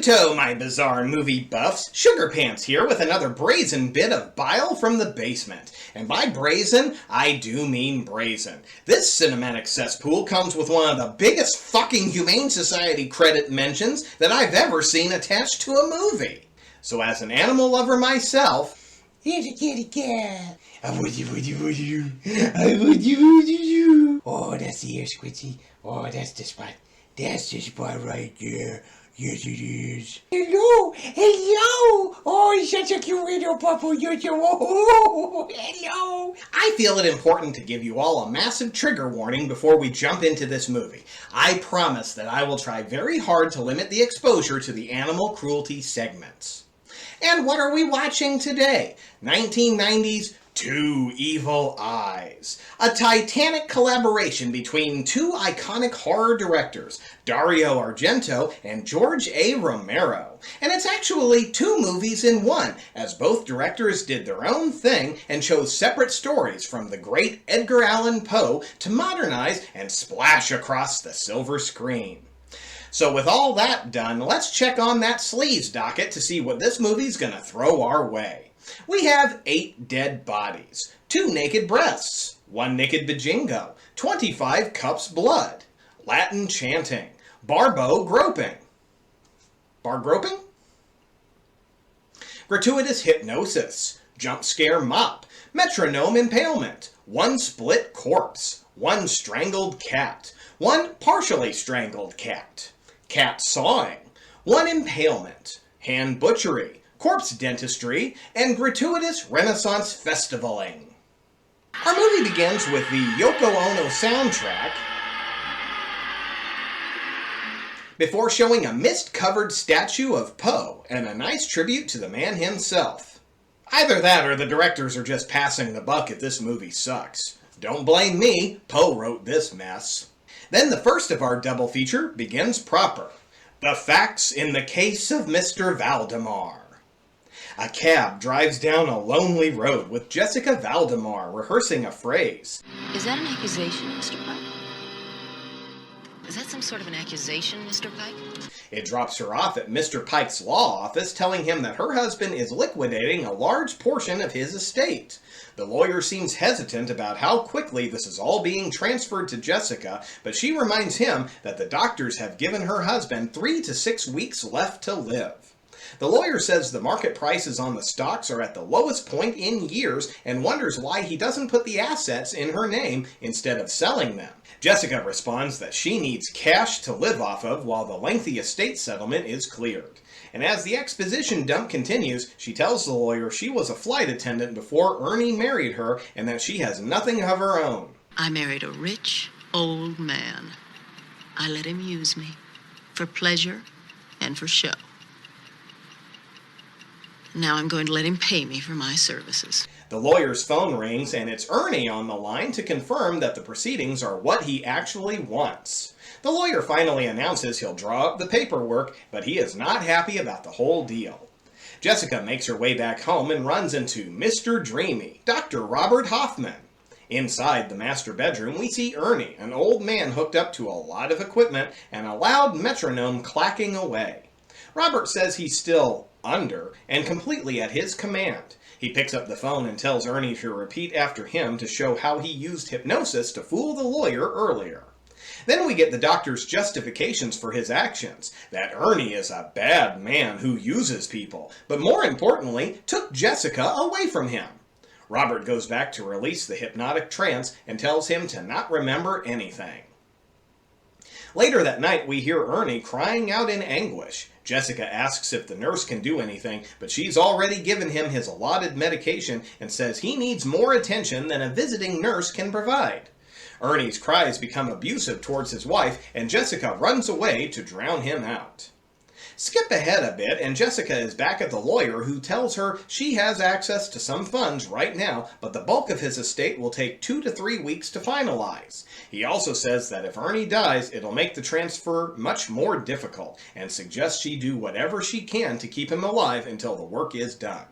Argento, my bizarre movie buffs. Sugar Pants here with another brazen bit of bile from the basement. And by brazen, I do mean brazen. This cinematic cesspool comes with one of the biggest fucking Humane Society credit mentions that I've ever seen attached to a movie. So as an animal lover myself, here's a kitty cat. Would you. Oh, that's the ear, Squidgy. Oh, that's the spot. That's the spot right there. Yes, it is. Hello! Hello! Oh, he's such a cute little puppo. Oh, hello! I feel it important to give you all a massive trigger warning before we jump into this movie. I promise that I will try very hard to limit the exposure to the animal cruelty segments. And what are we watching today? 1990's Two Evil Eyes, a titanic collaboration between two iconic horror directors, Dario Argento and George A. Romero. And it's actually two movies in one, as both directors did their own thing and chose separate stories from the great Edgar Allan Poe to modernize and splash across the silver screen. So with all that done, let's check on that sleaze docket to see what this movie's gonna throw our way. We have 8 dead bodies, 2 naked breasts, 1 naked bajingo, 25 cups blood, Latin chanting, barbo groping. Bar groping? Gratuitous hypnosis, jump scare mop, metronome impalement, 1 split corpse, 1 strangled cat, 1 partially strangled cat, cat sawing, 1 impalement, hand butchery, corpse dentistry, and gratuitous Renaissance festivaling. Our movie begins with the Yoko Ono soundtrack before showing a mist-covered statue of Poe and a nice tribute to the man himself. Either that or the directors are just passing the buck if this movie sucks. Don't blame me, Poe wrote this mess. Then the first of our double feature begins proper. The facts in the case of Mr. Valdemar. A cab drives down a lonely road with Jessica Valdemar rehearsing a phrase. Is that an accusation, Mr. Pike? Is that some sort of an accusation, Mr. Pike? It drops her off at Mr. Pike's law office, telling him that her husband is liquidating a large portion of his estate. The lawyer seems hesitant about how quickly this is all being transferred to Jessica, but she reminds him that the doctors have given her husband 3 to 6 weeks left to live. The lawyer says the market prices on the stocks are at the lowest point in years and wonders why he doesn't put the assets in her name instead of selling them. Jessica responds that she needs cash to live off of while the lengthy estate settlement is cleared. And as the exposition dump continues, she tells the lawyer she was a flight attendant before Ernie married her and that she has nothing of her own. I married a rich, old man. I let him use me for pleasure and for show. Now I'm going to let him pay me for my services. The lawyer's phone rings and it's Ernie on the line to confirm that the proceedings are what he actually wants. The lawyer finally announces he'll draw up the paperwork, but he is not happy about the whole deal. Jessica makes her way back home and runs into Mr. Dreamy, Dr. Robert Hoffman. Inside the master bedroom, we see Ernie, an old man hooked up to a lot of equipment and a loud metronome clacking away. Robert says he's still under and completely at his command. He picks up the phone and tells Ernie to repeat after him to show how he used hypnosis to fool the lawyer earlier. Then we get the doctor's justifications for his actions, that Ernie is a bad man who uses people, but more importantly, took Jessica away from him. Robert goes back to release the hypnotic trance and tells him to not remember anything. Later that night, we hear Ernie crying out in anguish. Jessica asks if the nurse can do anything, but she's already given him his allotted medication and says he needs more attention than a visiting nurse can provide. Ernie's cries become abusive towards his wife, and Jessica runs away to drown him out. Skip ahead a bit, and Jessica is back at the lawyer who tells her she has access to some funds right now, but the bulk of his estate will take 2 to 3 weeks to finalize. He also says that if Ernie dies, it'll make the transfer much more difficult, and suggests she do whatever she can to keep him alive until the work is done.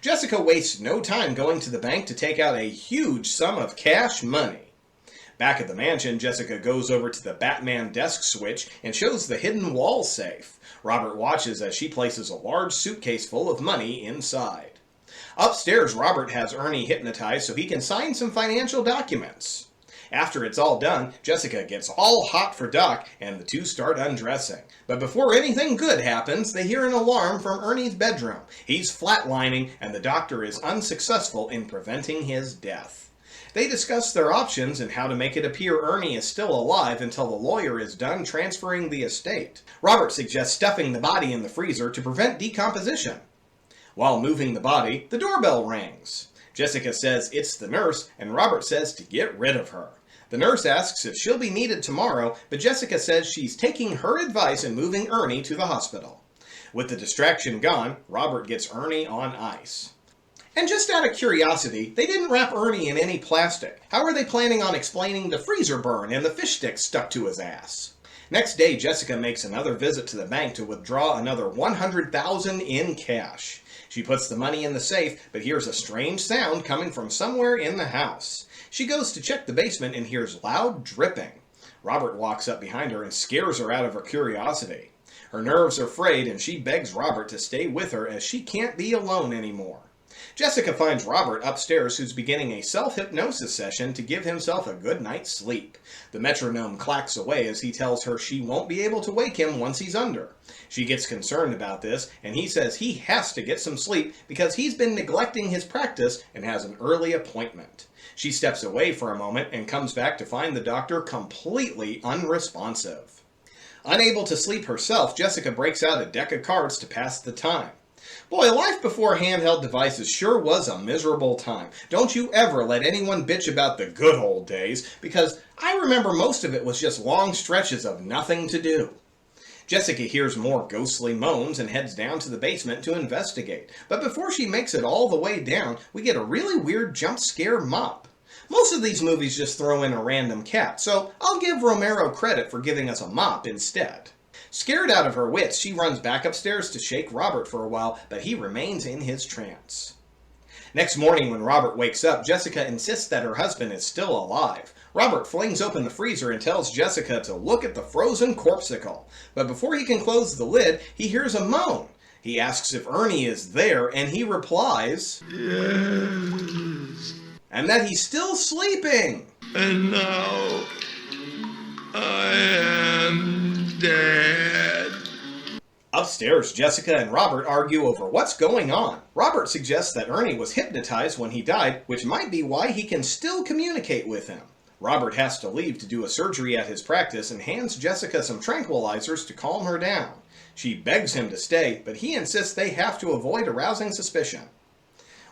Jessica wastes no time going to the bank to take out a huge sum of cash money. Back at the mansion, Jessica goes over to the Batman desk switch and shows the hidden wall safe. Robert watches as she places a large suitcase full of money inside. Upstairs, Robert has Ernie hypnotized so he can sign some financial documents. After it's all done, Jessica gets all hot for Doc, and the two start undressing. But before anything good happens, they hear an alarm from Ernie's bedroom. He's flatlining, and the doctor is unsuccessful in preventing his death. They discuss their options and how to make it appear Ernie is still alive until the lawyer is done transferring the estate. Robert suggests stuffing the body in the freezer to prevent decomposition. While moving the body, the doorbell rings. Jessica says it's the nurse, and Robert says to get rid of her. The nurse asks if she'll be needed tomorrow, but Jessica says she's taking her advice and moving Ernie to the hospital. With the distraction gone, Robert gets Ernie on ice. And just out of curiosity, they didn't wrap Ernie in any plastic. How are they planning on explaining the freezer burn and the fish sticks stuck to his ass? Next day, Jessica makes another visit to the bank to withdraw another $100,000 in cash. She puts the money in the safe, but hears a strange sound coming from somewhere in the house. She goes to check the basement and hears loud dripping. Robert walks up behind her and scares her out of her curiosity. Her nerves are frayed and she begs Robert to stay with her as she can't be alone anymore. Jessica finds Robert upstairs, who's beginning a self-hypnosis session to give himself a good night's sleep. The metronome clacks away as he tells her she won't be able to wake him once he's under. She gets concerned about this, and he says he has to get some sleep because he's been neglecting his practice and has an early appointment. She steps away for a moment and comes back to find the doctor completely unresponsive. Unable to sleep herself, Jessica breaks out a deck of cards to pass the time. Boy, life before handheld devices sure was a miserable time. Don't you ever let anyone bitch about the good old days, because I remember most of it was just long stretches of nothing to do. Jessica hears more ghostly moans and heads down to the basement to investigate. But before she makes it all the way down, we get a really weird jump scare mop. Most of these movies just throw in a random cat, so I'll give Romero credit for giving us a mop instead. Scared out of her wits, she runs back upstairs to shake Robert for a while, but he remains in his trance. Next morning when Robert wakes up, Jessica insists that her husband is still alive. Robert flings open the freezer and tells Jessica to look at the frozen corpsicle. But before he can close the lid, he hears a moan. He asks if Ernie is there, and he replies, Yes. And that he's still sleeping. And now I am dead. Upstairs, Jessica and Robert argue over what's going on. Robert suggests that Ernie was hypnotized when he died, which might be why he can still communicate with him. Robert has to leave to do a surgery at his practice and hands Jessica some tranquilizers to calm her down. She begs him to stay, but he insists they have to avoid arousing suspicion.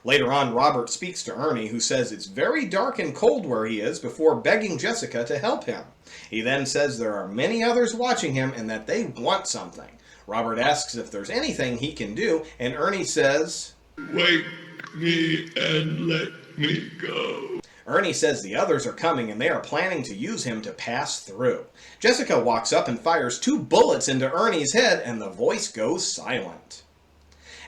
Later on, Robert speaks to Ernie, who says it's very dark and cold where he is, before begging Jessica to help him. He then says there are many others watching him and that they want something. Robert asks if there's anything he can do, and Ernie says, Wake me and let me go. Ernie says the others are coming and they are planning to use him to pass through. Jessica walks up and fires 2 bullets into Ernie's head, and the voice goes silent.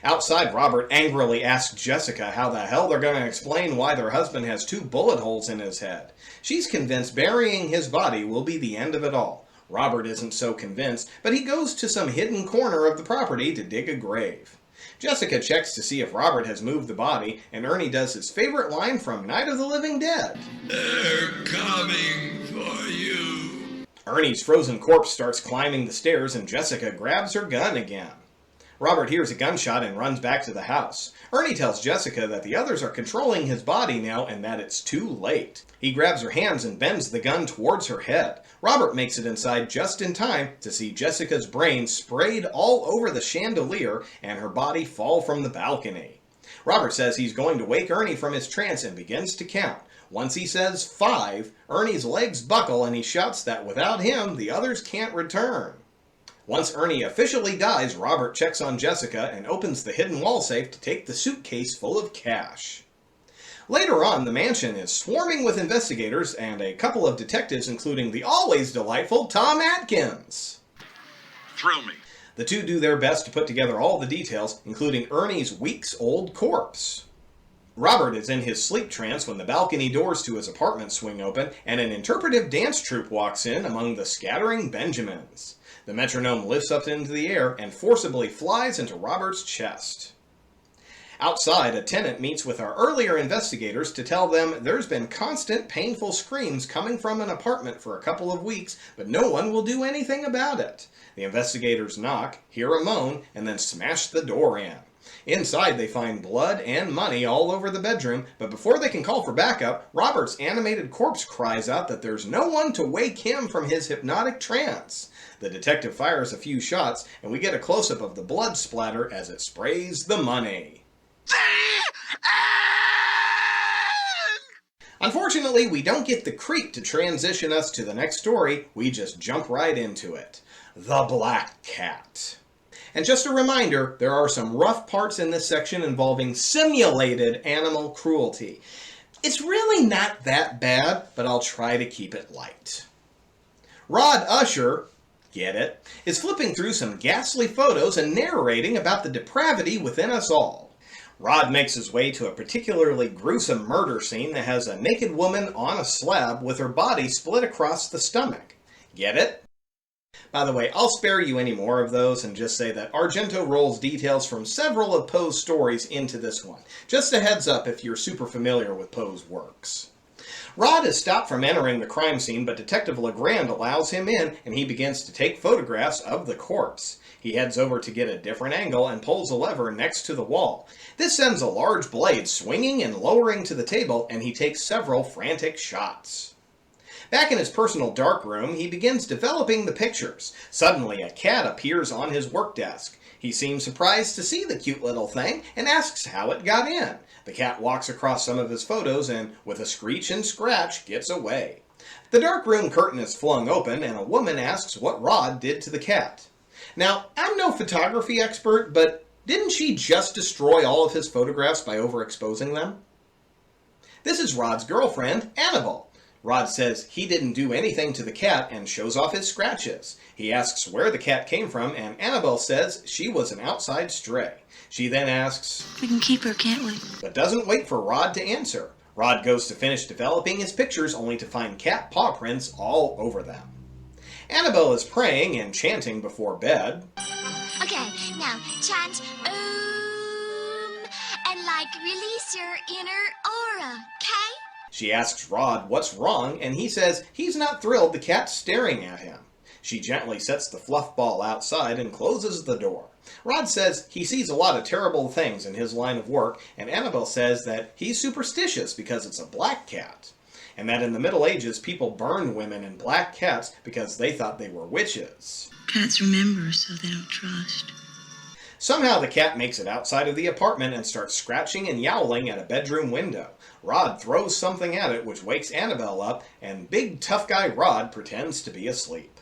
Outside, Robert angrily asks Jessica how the hell they're going to explain why their husband has 2 bullet holes in his head. She's convinced burying his body will be the end of it all. Robert isn't so convinced, but he goes to some hidden corner of the property to dig a grave. Jessica checks to see if Robert has moved the body, and Ernie does his favorite line from Night of the Living Dead. They're coming for you. Ernie's frozen corpse starts climbing the stairs, and Jessica grabs her gun again. Robert hears a gunshot and runs back to the house. Ernie tells Jessica that the others are controlling his body now and that it's too late. He grabs her hands and bends the gun towards her head. Robert makes it inside just in time to see Jessica's brains sprayed all over the chandelier and her body fall from the balcony. Robert says he's going to wake Ernie from his trance and begins to count. Once he says 5, Ernie's legs buckle and he shouts that without him, the others can't return. Once Ernie officially dies, Robert checks on Jessica and opens the hidden wall safe to take the suitcase full of cash. Later on, the mansion is swarming with investigators and a couple of detectives, including the always delightful Tom Atkins. Thrill me. The two do their best to put together all the details, including Ernie's weeks-old corpse. Robert is in his sleep trance when the balcony doors to his apartment swing open and an interpretive dance troupe walks in among the scattering Benjamins. The metronome lifts up into the air and forcibly flies into Robert's chest. Outside, a tenant meets with our earlier investigators to tell them there's been constant painful screams coming from an apartment for a couple of weeks, but no one will do anything about it. The investigators knock, hear a moan, and then smash the door in. Inside, they find blood and money all over the bedroom, but before they can call for backup, Robert's animated corpse cries out that there's no one to wake him from his hypnotic trance. The detective fires a few shots, and we get a close-up of the blood splatter as it sprays the money. Unfortunately, we don't get the creep to transition us to the next story, we just jump right into it. The Black Cat. And just a reminder, there are some rough parts in this section involving simulated animal cruelty. It's really not that bad, but I'll try to keep it light. Rod Usher, get it, is flipping through some ghastly photos and narrating about the depravity within us all. Rod makes his way to a particularly gruesome murder scene that has a naked woman on a slab with her body split across the stomach. Get it? By the way, I'll spare you any more of those and just say that Argento rolls details from several of Poe's stories into this one. Just a heads up if you're super familiar with Poe's works. Rod is stopped from entering the crime scene, but Detective Legrand allows him in, and he begins to take photographs of the corpse. He heads over to get a different angle and pulls a lever next to the wall. This sends a large blade swinging and lowering to the table, and he takes several frantic shots. Back in his personal darkroom, he begins developing the pictures. Suddenly, a cat appears on his work desk. He seems surprised to see the cute little thing and asks how it got in. The cat walks across some of his photos and, with a screech and scratch, gets away. The darkroom curtain is flung open and a woman asks what Rod did to the cat. Now, I'm no photography expert, but didn't she just destroy all of his photographs by overexposing them? This is Rod's girlfriend, Annabelle. Rod says he didn't do anything to the cat and shows off his scratches. He asks where the cat came from, and Annabelle says she was an outside stray. She then asks, We can keep her, can't we? but doesn't wait for Rod to answer. Rod goes to finish developing his pictures only to find cat paw prints all over them. Annabelle is praying and chanting before bed. Okay, now chant and release your inner aura, okay? She asks Rod what's wrong, and he says he's not thrilled the cat's staring at him. She gently sets the fluff ball outside and closes the door. Rod says he sees a lot of terrible things in his line of work, and Annabelle says that he's superstitious because it's a black cat, and that in the Middle Ages people burned women and black cats because they thought they were witches. Cats remember, so they don't trust. Somehow the cat makes it outside of the apartment and starts scratching and yowling at a bedroom window. Rod throws something at it which wakes Annabelle up, and big tough guy Rod pretends to be asleep.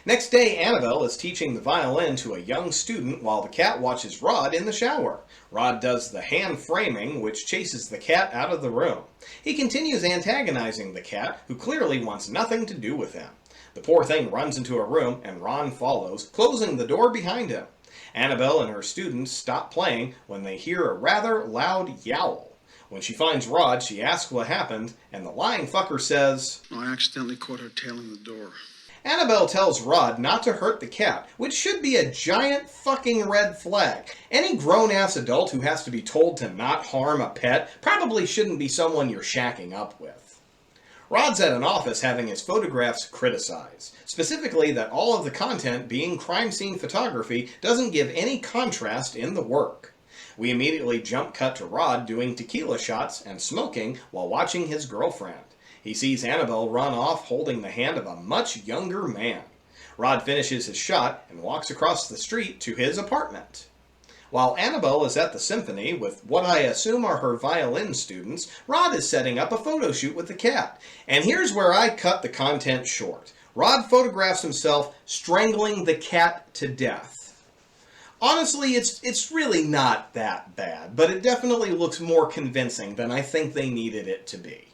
Next day, Annabelle is teaching the violin to a young student while the cat watches Rod in the shower. Rod does the hand framing, which chases the cat out of the room. He continues antagonizing the cat, who clearly wants nothing to do with him. The poor thing runs into a room, and Ron follows, closing the door behind him. Annabelle and her students stop playing when they hear a rather loud yowl. When she finds Rod, she asks what happened, and the lying fucker says, I accidentally caught her tailing the door. Annabelle tells Rod not to hurt the cat, which should be a giant fucking red flag. Any grown-ass adult who has to be told to not harm a pet probably shouldn't be someone you're shacking up with. Rod's at an office having his photographs criticized, specifically that all of the content being crime scene photography doesn't give any contrast in the work. We immediately jump cut to Rod doing tequila shots and smoking while watching his girlfriend. He sees Annabelle run off holding the hand of a much younger man. Rod finishes his shot and walks across the street to his apartment. While Annabelle is at the symphony with what I assume are her violin students, Rod is setting up a photo shoot with the cat. And here's where I cut the content short. Rod photographs himself strangling the cat to death. Honestly, it's really not that bad, but it definitely looks more convincing than I think they needed it to be.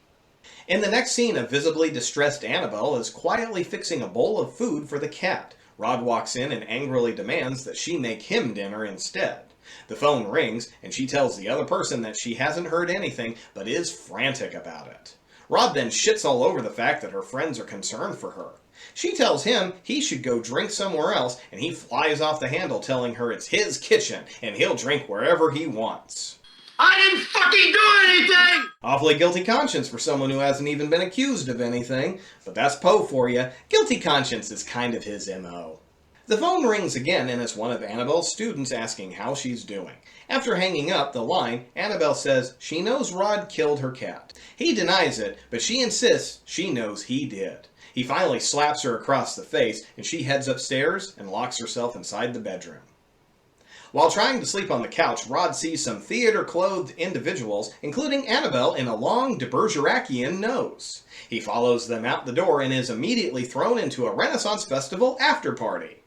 In the next scene, a visibly distressed Annabelle is quietly fixing a bowl of food for the cat. Rod walks in and angrily demands that she make him dinner instead. The phone rings, and she tells the other person that she hasn't heard anything, but is frantic about it. Rod then shits all over the fact that her friends are concerned for her. She tells him he should go drink somewhere else, and he flies off the handle telling her it's his kitchen, and he'll drink wherever he wants. I didn't fucking do anything! Awfully guilty conscience for someone who hasn't even been accused of anything, but that's Poe for you. Guilty conscience is kind of his MO. The phone rings again, and it's one of Annabelle's students asking how she's doing. After hanging up the line, Annabelle says she knows Rod killed her cat. He denies it, but she insists she knows he did. He finally slaps her across the face, and she heads upstairs and locks herself inside the bedroom. While trying to sleep on the couch, Rod sees some theater-clothed individuals, including Annabelle in a long de Bergeracian nose. He follows them out the door and is immediately thrown into a Renaissance Festival after-party.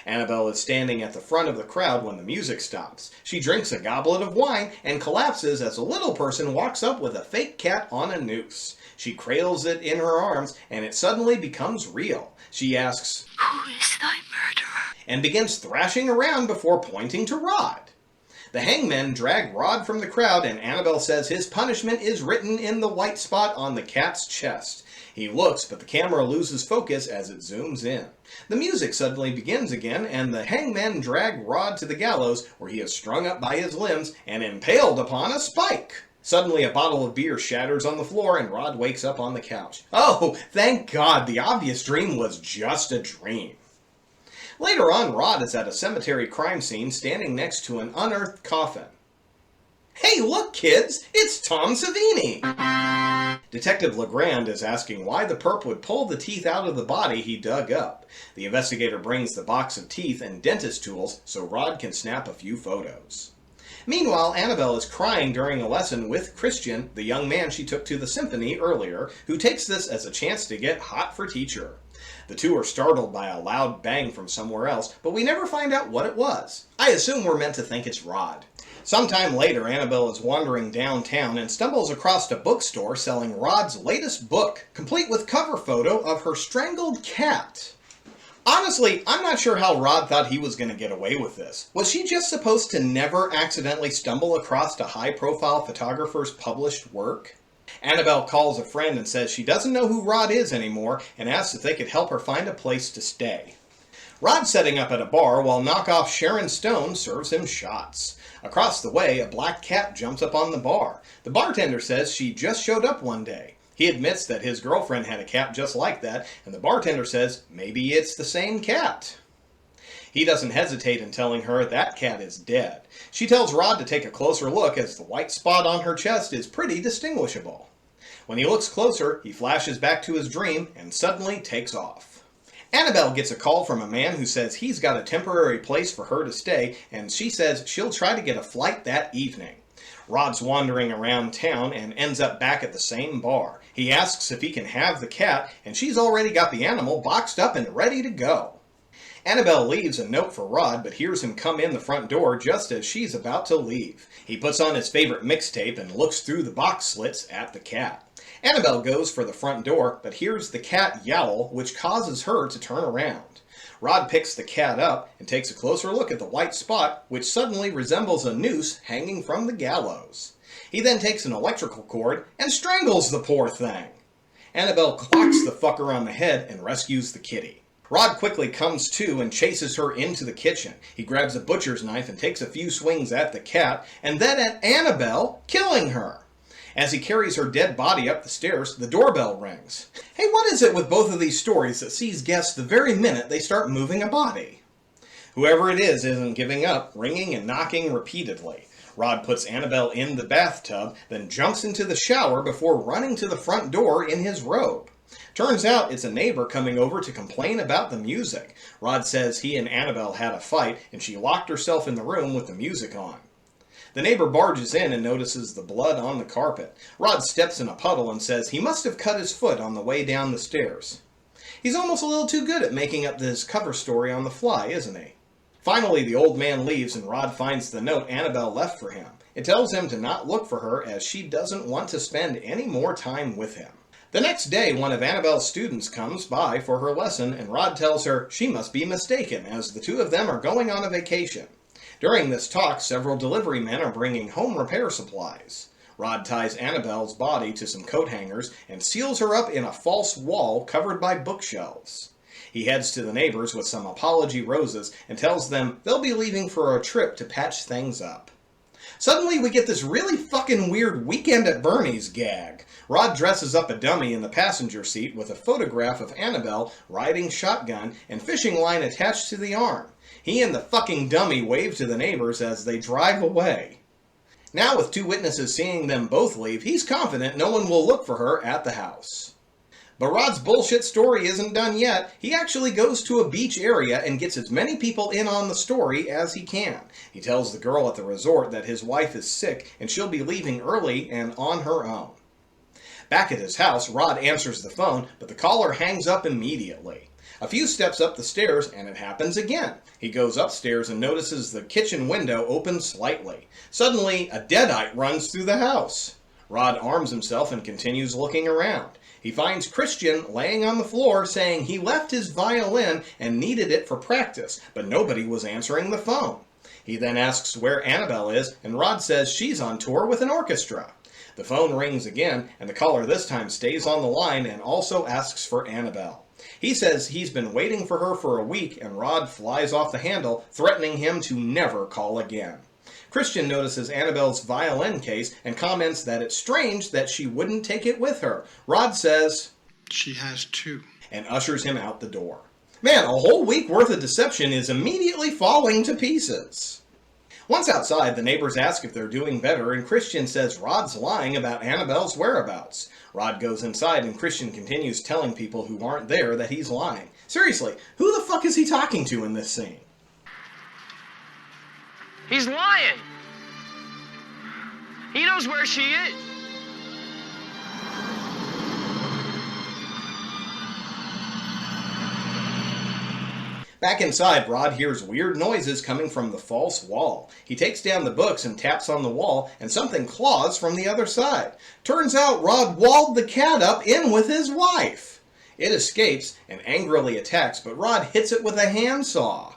Annabelle is standing at the front of the crowd when the music stops. She drinks a goblet of wine and collapses as a little person walks up with a fake cat on a noose. She cradles it in her arms, and it suddenly becomes real. She asks, Who is thy murderer? and begins thrashing around before pointing to Rod. The hangmen drag Rod from the crowd, and Annabelle says his punishment is written in the white spot on the cat's chest. He looks, but the camera loses focus as it zooms in. The music suddenly begins again, and the hangmen drag Rod to the gallows, where he is strung up by his limbs and impaled upon a spike. Suddenly, a bottle of beer shatters on the floor, and Rod wakes up on the couch. Oh, thank God, the obvious dream was just a dream. Later on, Rod is at a cemetery crime scene standing next to an unearthed coffin. Hey, look, kids! It's Tom Savini! Detective Legrand is asking why the perp would pull the teeth out of the body he dug up. The investigator brings the box of teeth and dentist tools so Rod can snap a few photos. Meanwhile, Annabelle is crying during a lesson with Christian, the young man she took to the symphony earlier, who takes this as a chance to get hot for teacher. The two are startled by a loud bang from somewhere else, but we never find out what it was. I assume we're meant to think it's Rod. Sometime later, Annabelle is wandering downtown and stumbles across a bookstore selling Rod's latest book, complete with cover photo of her strangled cat. Honestly, I'm not sure how Rod thought he was going to get away with this. Was she just supposed to never accidentally stumble across a high-profile photographer's published work? Annabelle calls a friend and says she doesn't know who Rod is anymore and asks if they could help her find a place to stay. Rod's setting up at a bar while knockoff Sharon Stone serves him shots. Across the way, a black cat jumps up on the bar. The bartender says she just showed up one day. He admits that his girlfriend had a cat just like that, and the bartender says maybe it's the same cat. He doesn't hesitate in telling her that cat is dead. She tells Rod to take a closer look as the white spot on her chest is pretty distinguishable. When he looks closer, he flashes back to his dream and suddenly takes off. Annabelle gets a call from a man who says he's got a temporary place for her to stay, and she says she'll try to get a flight that evening. Rod's wandering around town and ends up back at the same bar. He asks if he can have the cat, and she's already got the animal boxed up and ready to go. Annabelle leaves a note for Rod, but hears him come in the front door just as she's about to leave. He puts on his favorite mixtape and looks through the box slits at the cat. Annabelle goes for the front door, but hears the cat yowl, which causes her to turn around. Rod picks the cat up and takes a closer look at the white spot, which suddenly resembles a noose hanging from the gallows. He then takes an electrical cord and strangles the poor thing. Annabelle clocks the fucker on the head and rescues the kitty. Rod quickly comes to and chases her into the kitchen. He grabs a butcher's knife and takes a few swings at the cat, and then at Annabelle, killing her. As he carries her dead body up the stairs, the doorbell rings. Hey, what is it with both of these stories that sees guests the very minute they start moving a body? Whoever it is isn't giving up, ringing and knocking repeatedly. Rod puts Annabelle in the bathtub, then jumps into the shower before running to the front door in his robe. Turns out it's a neighbor coming over to complain about the music. Rod says he and Annabelle had a fight, and she locked herself in the room with the music on. The neighbor barges in and notices the blood on the carpet. Rod steps in a puddle and says he must have cut his foot on the way down the stairs. He's almost a little too good at making up this cover story on the fly, isn't he? Finally, the old man leaves and Rod finds the note Annabelle left for him. It tells him to not look for her as she doesn't want to spend any more time with him. The next day, one of Annabelle's students comes by for her lesson, and Rod tells her she must be mistaken, as the two of them are going on a vacation. During this talk, several delivery men are bringing home repair supplies. Rod ties Annabelle's body to some coat hangers and seals her up in a false wall covered by bookshelves. He heads to the neighbors with some apology roses and tells them they'll be leaving for a trip to patch things up. Suddenly, we get this really fucking weird Weekend at Bernie's gag. Rod dresses up a dummy in the passenger seat with a photograph of Annabelle riding shotgun and fishing line attached to the arm. He and the fucking dummy wave to the neighbors as they drive away. Now, with two witnesses seeing them both leave, he's confident no one will look for her at the house. But Rod's bullshit story isn't done yet. He actually goes to a beach area and gets as many people in on the story as he can. He tells the girl at the resort that his wife is sick and she'll be leaving early and on her own. Back at his house, Rod answers the phone, but the caller hangs up immediately. A few steps up the stairs, and it happens again. He goes upstairs and notices the kitchen window open slightly. Suddenly, a deadite runs through the house. Rod arms himself and continues looking around. He finds Christian laying on the floor saying he left his violin and needed it for practice, but nobody was answering the phone. He then asks where Annabelle is, and Rod says she's on tour with an orchestra. The phone rings again, and the caller this time stays on the line and also asks for Annabelle. He says he's been waiting for her for a week, and Rod flies off the handle, threatening him to never call again. Christian notices Annabelle's violin case and comments that it's strange that she wouldn't take it with her. Rod says, She has two. and ushers him out the door. Man, a whole week worth of deception is immediately falling to pieces. Once outside, the neighbors ask if they're doing better, and Christian says Rod's lying about Annabelle's whereabouts. Rod goes inside, and Christian continues telling people who aren't there that he's lying. Seriously, who the fuck is he talking to in this scene? He's lying. He knows where she is. Back inside, Rod hears weird noises coming from the false wall. He takes down the books and taps on the wall, and something claws from the other side. Turns out Rod walled the cat up in with his wife. It escapes and angrily attacks, but Rod hits it with a handsaw.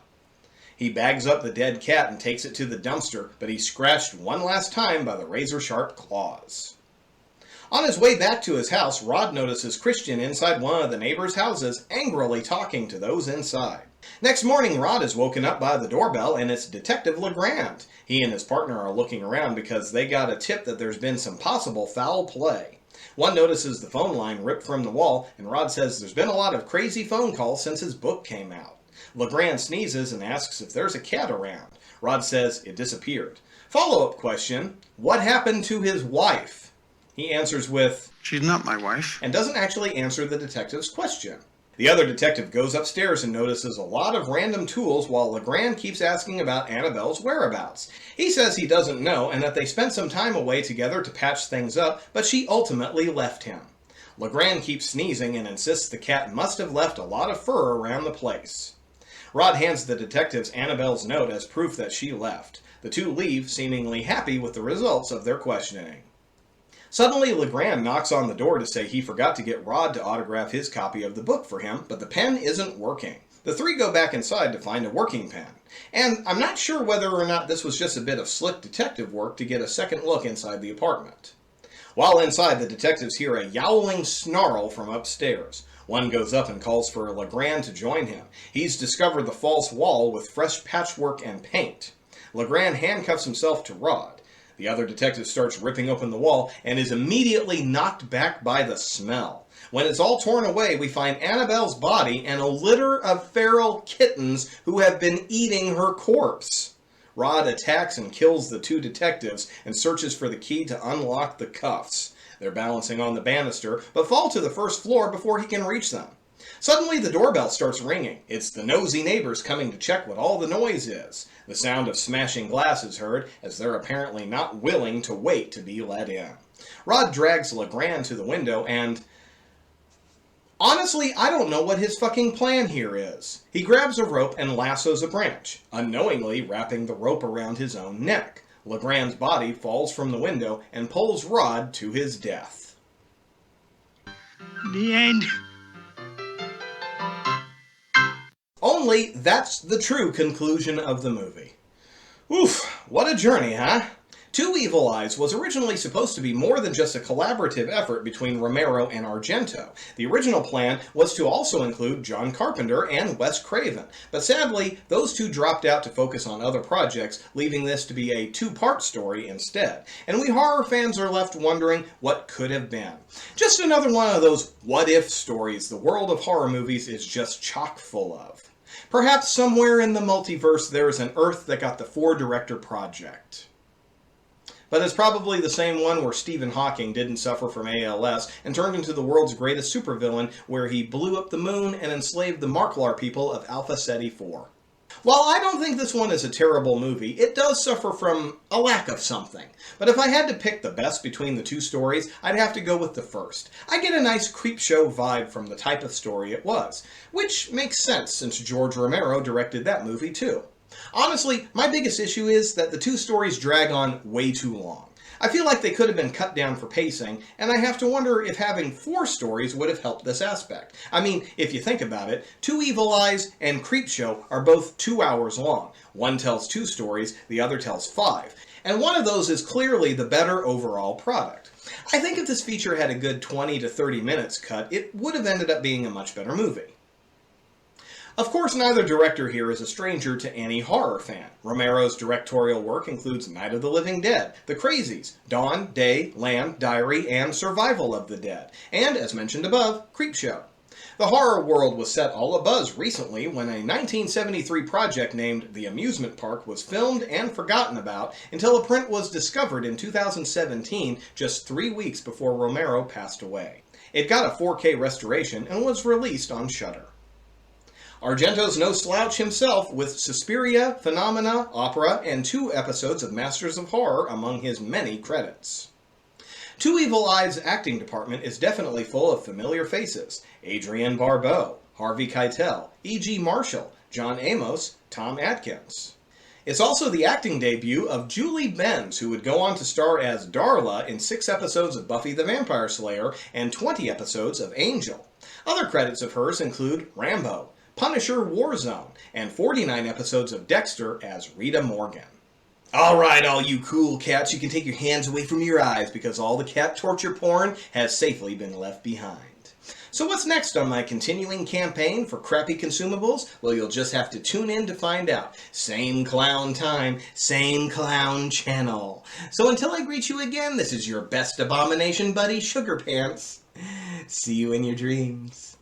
He bags up the dead cat and takes it to the dumpster, but he's scratched one last time by the razor-sharp claws. On his way back to his house, Rod notices Christian inside one of the neighbors' houses, angrily talking to those inside. Next morning, Rod is woken up by the doorbell, and it's Detective Legrand. He and his partner are looking around because they got a tip that there's been some possible foul play. One notices the phone line ripped from the wall, and Rod says there's been a lot of crazy phone calls since his book came out. Legrand sneezes and asks if there's a cat around. Rod says it disappeared. Follow-up question, what happened to his wife? He answers with, She's not my wife. and doesn't actually answer the detective's question. The other detective goes upstairs and notices a lot of random tools while Legrand keeps asking about Annabelle's whereabouts. He says he doesn't know and that they spent some time away together to patch things up, but she ultimately left him. Legrand keeps sneezing and insists the cat must have left a lot of fur around the place. Rod hands the detectives Annabelle's note as proof that she left. The two leave, seemingly happy with the results of their questioning. Suddenly, Legrand knocks on the door to say he forgot to get Rod to autograph his copy of the book for him, but the pen isn't working. The three go back inside to find a working pen. And I'm not sure whether or not this was just a bit of slick detective work to get a second look inside the apartment. While inside, the detectives hear a yowling snarl from upstairs. One goes up and calls for Legrand to join him. He's discovered the false wall with fresh patchwork and paint. Legrand handcuffs himself to Rod. The other detective starts ripping open the wall and is immediately knocked back by the smell. When it's all torn away, we find Annabelle's body and a litter of feral kittens who have been eating her corpse. Rod attacks and kills the two detectives and searches for the key to unlock the cuffs. They're balancing on the banister, but fall to the first floor before he can reach them. Suddenly, the doorbell starts ringing. It's the nosy neighbors coming to check what all the noise is. The sound of smashing glass is heard, as they're apparently not willing to wait to be let in. Rod drags Legrand to the window and... honestly, I don't know what his fucking plan here is. He grabs a rope and lassos a branch, unknowingly wrapping the rope around his own neck. Legrand's body falls from the window and pulls Rod to his death. The end. Only that's the true conclusion of the movie. Oof, what a journey, huh? Two Evil Eyes was originally supposed to be more than just a collaborative effort between Romero and Argento. The original plan was to also include John Carpenter and Wes Craven, but sadly, those two dropped out to focus on other projects, leaving this to be a two-part story instead. And we horror fans are left wondering what could have been. Just another one of those what-if stories the world of horror movies is just chock full of. Perhaps somewhere in the multiverse there is an Earth that got the four-director project. But it's probably the same one where Stephen Hawking didn't suffer from ALS and turned into the world's greatest supervillain, where he blew up the moon and enslaved the Marklar people of Alpha Ceti 4. While I don't think this one is a terrible movie, it does suffer from a lack of something. But if I had to pick the best between the two stories, I'd have to go with the first. I get a nice Creepshow vibe from the type of story it was, which makes sense since George Romero directed that movie too. Honestly, my biggest issue is that the two stories drag on way too long. I feel like they could have been cut down for pacing, and I have to wonder if having 4 stories would have helped this aspect. I mean, if you think about it, Two Evil Eyes and Creepshow are both 2 hours long. One tells 2 stories, the other tells 5. And one of those is clearly the better overall product. I think if this feature had a good 20 to 30 minutes cut, it would have ended up being a much better movie. Of course, neither director here is a stranger to any horror fan. Romero's directorial work includes Night of the Living Dead, The Crazies, Dawn, Day, Land, Diary, and Survival of the Dead, and, as mentioned above, Creepshow. The horror world was set all abuzz recently when a 1973 project named The Amusement Park was filmed and forgotten about until a print was discovered in 2017, just 3 weeks before Romero passed away. It got a 4K restoration and was released on Shudder. Argento's no slouch himself, with Suspiria, Phenomena, Opera, and 2 episodes of Masters of Horror among his many credits. Two Evil Eyes' acting department is definitely full of familiar faces: Adrienne Barbeau, Harvey Keitel, E.G. Marshall, John Amos, Tom Atkins. It's also the acting debut of Julie Benz, who would go on to star as Darla in 6 episodes of Buffy the Vampire Slayer and 20 episodes of Angel. Other credits of hers include Rambo, Punisher Warzone, and 49 episodes of Dexter as Rita Morgan. Alright, all you cool cats, you can take your hands away from your eyes because all the cat torture porn has safely been left behind. So what's next on my continuing campaign for crappy consumables? Well, you'll just have to tune in to find out. Same clown time, same clown channel. So until I greet you again, this is your best abomination buddy, Sugar Pants. See you in your dreams.